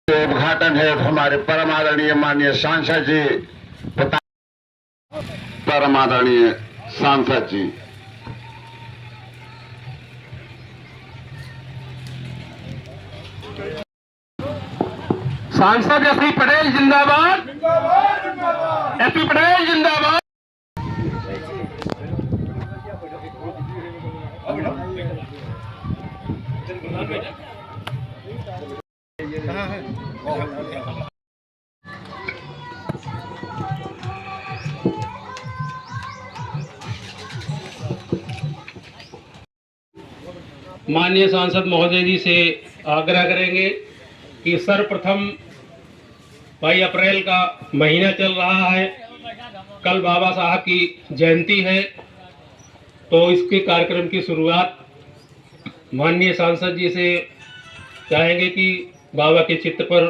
उद्घाटन है हमारे परम आदरणीय माननीय सांसद जी, परम आदरणीय सांसद जी। सांसद एसपी पटेल जिंदाबाद, एसपी पटेल जिंदाबाद। माननीय सांसद महोदय जी से आग्रह करेंगे कि सर्वप्रथम 22 अप्रैल का महीना चल रहा है, कल बाबा साहब की जयंती है, तो इसके कार्यक्रम की शुरुआत माननीय सांसद जी से चाहेंगे कि बाबा के चित्र पर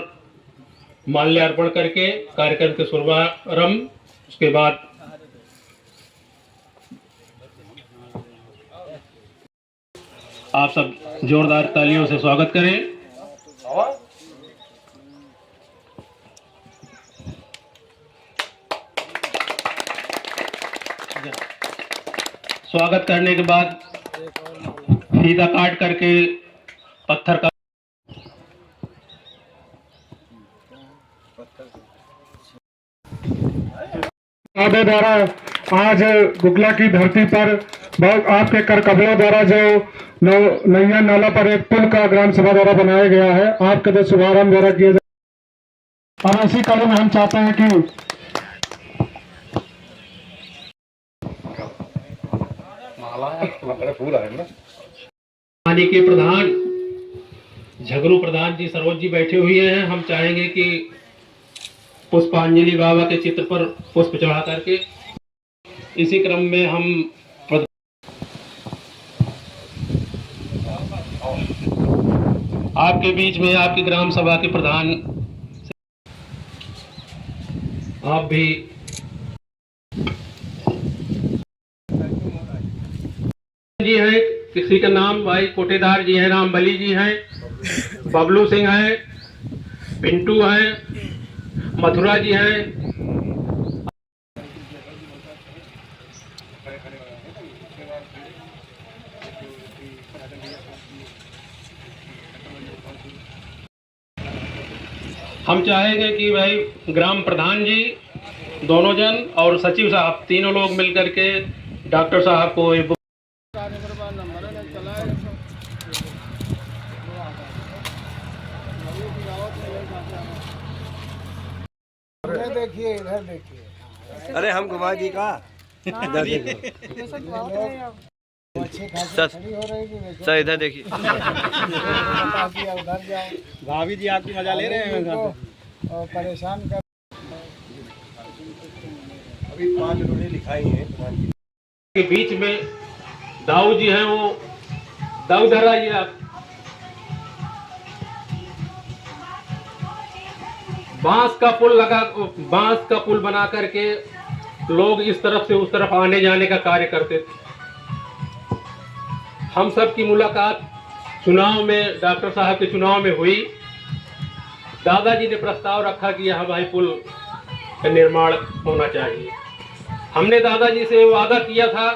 माल्यार्पण करके कार्यक्रम के शुभारंभ, उसके बाद आप सब जोरदार तालियों से स्वागत करें। स्वागत करने के बाद फीता काट करके पत्थर का द्वारा आज गुगला की धरती पर बहुत आपके कर कमलों द्वारा जो नैया नाला पर एक पुल का ग्राम सभा द्वारा बनाया गया है, आपके तो शुभारंभ द्वारा किया जाए। और इसी कड़ी में हम चाहते हैं कि पानी के प्रधान झगरू प्रधान जी सरोज जी बैठे हुए हैं। हम चाहेंगे कि पुष्पांजलि बाबा के चित्र पर पुष्प चढ़ा करके इसी क्रम में हम आपके बीच में आपकी ग्राम सभा के प्रधान आप भी जी हैं, किसी का नाम भाई कोटेदार जी हैं, राम बली जी हैं, बबलू सिंह हैं, पिंटू हैं, मथुरा जी हैं। हम चाहेंगे कि भाई ग्राम प्रधान जी दोनों जन और सचिव साहब तीनों लोग मिलकर के डॉक्टर साहब को देखिए, इधर देखिए। अरे हम घुमा दी का इधर देखो सर, इधर देखिए। उधर जाओ, भाभी जी आपकी मजा ले रहे हैं और परेशान कर। अभी 5 उन्होंने लिखाई है के बीच में दाऊ जी हैं, वो दाऊ धर आइए आप। बांस का पुल बना करके लोग इस तरफ से उस तरफ आने जाने का कार्य करते थे। हम सब की मुलाकात चुनाव में डॉक्टर साहब के चुनाव में हुई। दादाजी ने प्रस्ताव रखा कि यहाँ भाई पुल का निर्माण होना चाहिए। हमने दादाजी से वादा किया था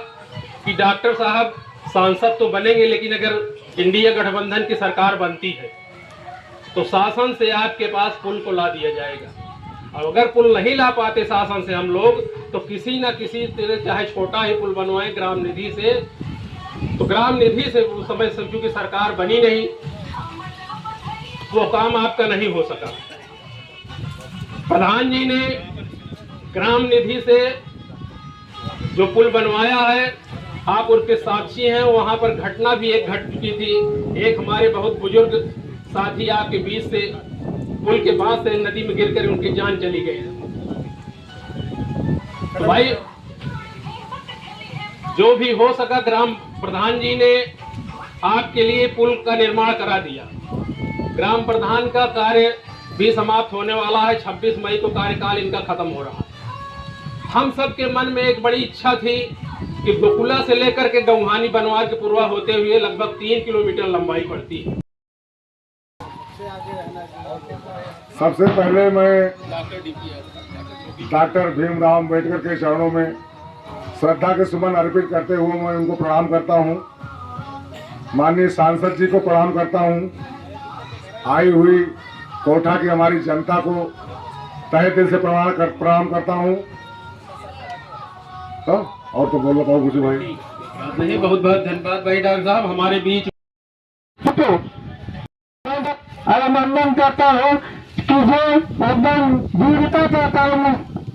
कि डॉक्टर साहब सांसद तो बनेंगे, लेकिन अगर इंडिया गठबंधन की सरकार बनती है तो शासन से आपके पास पुल को ला दिया जाएगा। और अगर पुल नहीं ला पाते शासन से हम लोग, तो किसी न किसी तरह चाहे छोटा ही पुल बनवाएं ग्राम निधि से। तो ग्राम निधि से उस समय क्योंकि सरकार बनी नहीं, वो काम आपका नहीं हो सका। प्रधान जी ने ग्राम निधि से जो पुल बनवाया है, आप उसके साक्षी हैं। वहां पर घटना भी एक घट चुकी थी। एक हमारे बहुत बुजुर्ग साथी आपके बीच से पुल के पास से नदी में गिरकर उनकी जान चली गई। तो भाई जो भी हो सका, ग्राम प्रधान जी ने आपके लिए पुल का निर्माण करा दिया। ग्राम प्रधान का कार्य भी समाप्त होने वाला है। 26 मई को कार्यकाल इनका खत्म हो रहा है। हम सब के मन में एक बड़ी इच्छा थी कि गोकुला से लेकर के गौहानी बनवार के पूर्वा होते हुए लगभग 3 किलोमीटर लंबाई पड़ती है। सबसे पहले मैं डॉक्टर भीमराव अम्बेडकर के चरणों में श्रद्धा के सुमन अर्पित करते हुए मैं उनको प्रणाम करता हूँ। माननीय सांसद जी को प्रणाम करता हूँ। आई हुई कोठा की हमारी जनता को तहे दिल से प्रणाम करता हूँ। और तो बोल बताओ कुछ भाई। नहीं, बहुत बहुत धन्यवाद भाई डॉक्टर साहब हमारे बीच। अभिनंदन करता हूँ कि जो एकदम वीरता का काम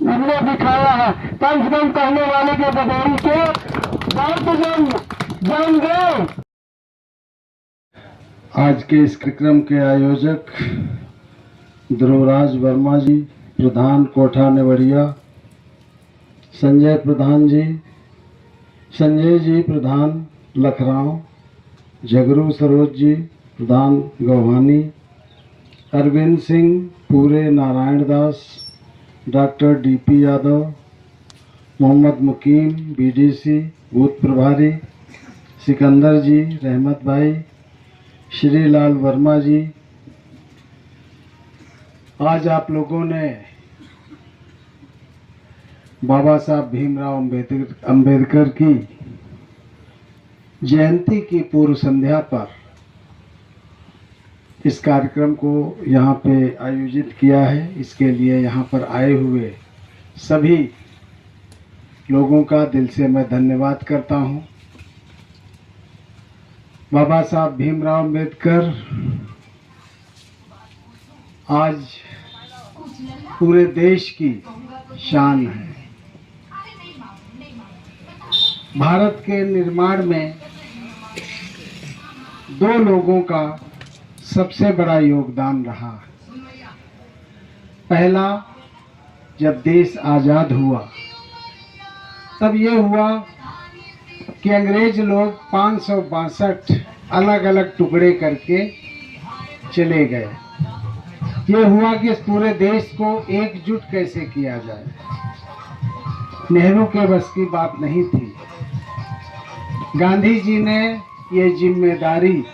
हमने दिखाया है। कम से कम कहने वाले के बदौरी के जान गए। आज के इस कार्यक्रम के आयोजक ध्रुवराज वर्मा जी, प्रधान कोठा नेवड़िया, संजय प्रधान जी, संजय जी प्रधान लखराव, झगरू सरोज जी प्रधान गौहानी, अरविंद सिंह पूरे नारायण दास, डॉक्टर डीपी यादव, मोहम्मद मुकीम बीडीसी बूथ प्रभारी, सिकंदर जी, रहमत भाई, श्री लाल वर्मा जी। आज आप लोगों ने बाबा साहब भीमराव अंबेडकर की जयंती की पूर्व संध्या पर इस कार्यक्रम को यहाँ पे आयोजित किया है। इसके लिए यहाँ पर आए हुए सभी लोगों का दिल से मैं धन्यवाद करता हूँ। बाबा साहब भीमराव अम्बेडकर आज पूरे देश की शान है। भारत के निर्माण में दो लोगों का सबसे बड़ा योगदान रहा। पहला, जब देश आज़ाद हुआ तब ये हुआ कि अंग्रेज लोग 562 अलग अलग टुकड़े करके चले गए। ये हुआ कि इस पूरे देश को एकजुट कैसे किया जाए। नेहरू के बस की बात नहीं थी। गांधी जी ने ये जिम्मेदारी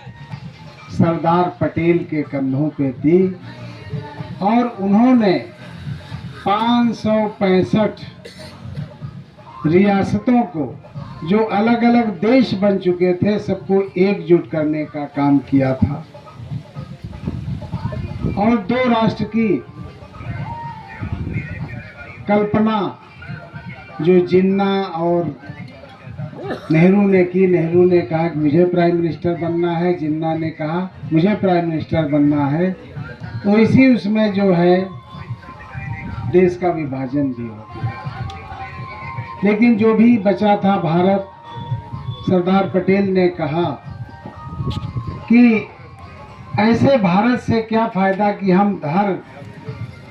सरदार पटेल के कंधों पे दी और उन्होंने 565 रियासतों को, जो अलग अलग देश बन चुके थे, सबको एकजुट करने का काम किया था। और दो राष्ट्र की कल्पना जो जिन्ना और नेहरू ने की। नेहरू ने कहा कि मुझे प्राइम मिनिस्टर बनना है, जिन्ना ने कहा मुझे प्राइम मिनिस्टर बनना है। तो इसी उसमें जो है देश का विभाजन भी हो गया। लेकिन जो भी बचा था भारत, सरदार पटेल ने कहा कि ऐसे भारत से क्या फ़ायदा कि हम हर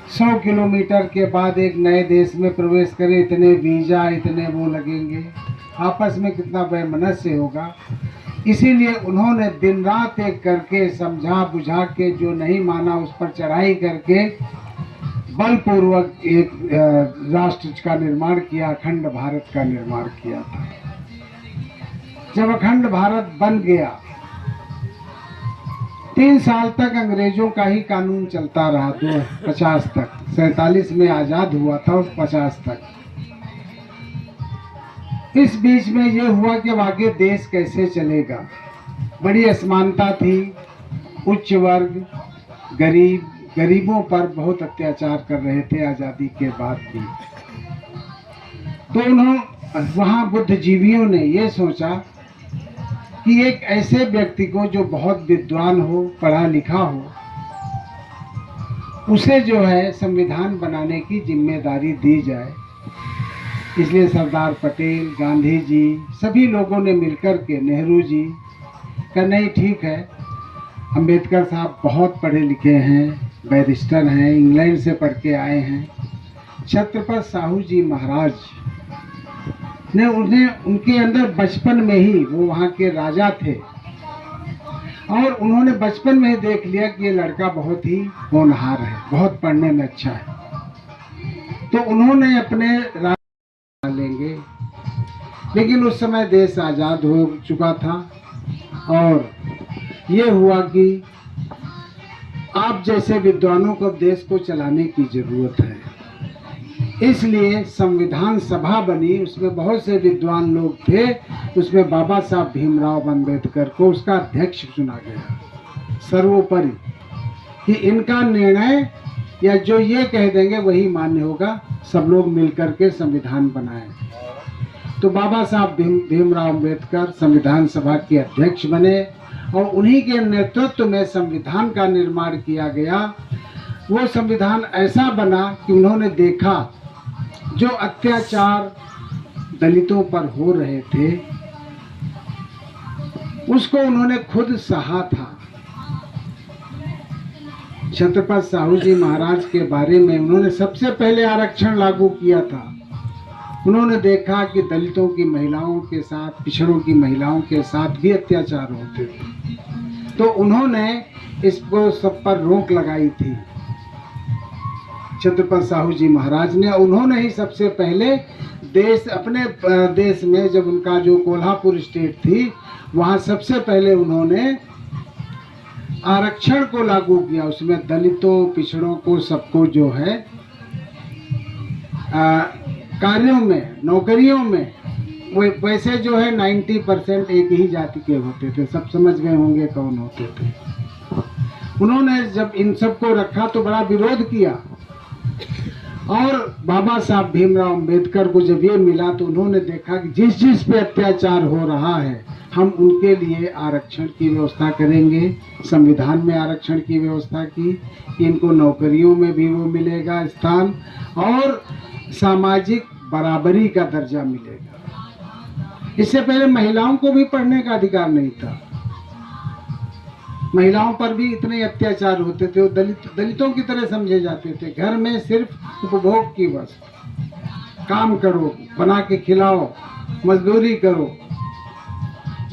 100 किलोमीटर के बाद एक नए देश में प्रवेश करें, इतने वीज़ा इतने वो लगेंगे, आपस में कितना वैमनस्य होगा। इसीलिए उन्होंने दिन रात एक करके समझा बुझा के, जो नहीं माना उस पर चढ़ाई करके बलपूर्वक एक राष्ट्र का निर्माण किया, अखंड भारत का निर्माण किया था। जब अखंड भारत बन गया, 3 साल तक अंग्रेजों का ही कानून चलता रहा, 50 तक। 47 में आज़ाद हुआ था और 50 तक। इस बीच में ये हुआ कि अब आगे देश कैसे चलेगा। बड़ी असमानता थी, उच्च वर्ग गरीबों पर बहुत अत्याचार कर रहे थे आज़ादी के बाद भी। तो वहाँ बुद्धिजीवियों ने ये सोचा कि एक ऐसे व्यक्ति को जो बहुत विद्वान हो, पढ़ा लिखा हो, उसे जो है संविधान बनाने की जिम्मेदारी दी जाए। इसलिए सरदार पटेल, गांधी जी, सभी लोगों ने मिलकर के, नेहरू जी का नहीं ठीक है, अंबेडकर साहब बहुत पढ़े लिखे हैं, बैरिस्टर हैं, इंग्लैंड से पढ़ के आए हैं। छत्रपति साहू जी महाराज ने उन्हें, उनके अंदर बचपन में ही, वो वहाँ के राजा थे और उन्होंने बचपन में ही देख लिया कि ये लड़का बहुत ही होनहार है, बहुत पढ़ने में अच्छा है। तो उन्होंने अपने लेंगे। लेकिन उस समय देश आज़ाद हो चुका था और ये हुआ कि आप जैसे विद्वानों को देश को चलाने की जरूरत है। इसलिए संविधान सभा बनी, उसमें बहुत से विद्वान लोग थे, उसमें बाबा साहब भीमराव अम्बेडकर को उसका अध्यक्ष चुना गया। सर्वोपरि कि इनका निर्णय या जो ये कह देंगे वही मान्य होगा, सब लोग मिलकर के संविधान बनाए। तो बाबा साहब भीमराव अम्बेडकर संविधान सभा के अध्यक्ष बने और उन्हीं के नेतृत्व में संविधान का निर्माण किया गया। वो संविधान ऐसा बना कि उन्होंने देखा जो अत्याचार दलितों पर हो रहे थे उसको उन्होंने खुद सहा था। छत्रपति साहू जी महाराज के बारे में उन्होंने सबसे पहले आरक्षण लागू किया था। उन्होंने देखा कि दलितों की महिलाओं के साथ, पिछड़ों की महिलाओं के साथ भी अत्याचार होते थे, तो उन्होंने इसको सब पर रोक लगाई थी। छत्रपति साहू जी महाराज ने, उन्होंने ही सबसे पहले अपने देश में, जब उनका जो कोल्हापुर स्टेट थी, वहाँ सबसे पहले उन्होंने आरक्षण को लागू किया। उसमें दलितों, पिछड़ों को, सबको जो है कार्यों में, नौकरियों में, वो वैसे जो है 90% एक ही जाति के होते थे। सब समझ गए होंगे कौन होते थे। उन्होंने जब इन सबको रखा तो बड़ा विरोध किया, और बाबा साहब भीमराव अम्बेडकर को जब ये मिला तो उन्होंने देखा कि जिस जिस पे अत्याचार हो रहा है हम उनके लिए आरक्षण की व्यवस्था करेंगे। संविधान में आरक्षण की व्यवस्था की, इनको नौकरियों में भी वो मिलेगा स्थान, और सामाजिक बराबरी का दर्जा मिलेगा। इससे पहले महिलाओं को भी पढ़ने का अधिकार नहीं था। महिलाओं पर भी इतने अत्याचार होते थे, वो दलितों की तरह समझे जाते थे। घर में सिर्फ उपभोग की वस्तु, काम करो, बना के खिलाओ, मजदूरी करो,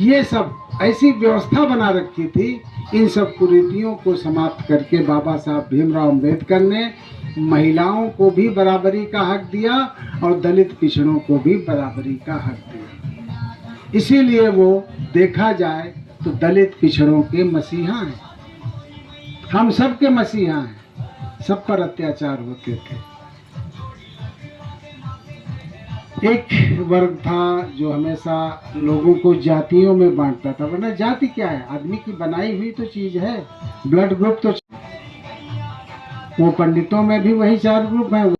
ये सब ऐसी व्यवस्था बना रखी थी। इन सब कुरीतियों को समाप्त करके बाबा साहब भीमराव अम्बेडकर ने महिलाओं को भी बराबरी का हक दिया और दलित पिछड़ों को भी बराबरी का हक दिया। इसीलिए वो देखा जाए तो दलित पिछड़ों के मसीहा हैं, हम सब के मसीहा हैं। सब पर अत्याचार होते थे। एक वर्ग था जो हमेशा लोगों को जातियों में बांटता था, वरना जाति क्या है, आदमी की बनाई हुई तो चीज है, ब्लड ग्रुप तो। वो पंडितों में भी वही 4 ग्रुप हैं।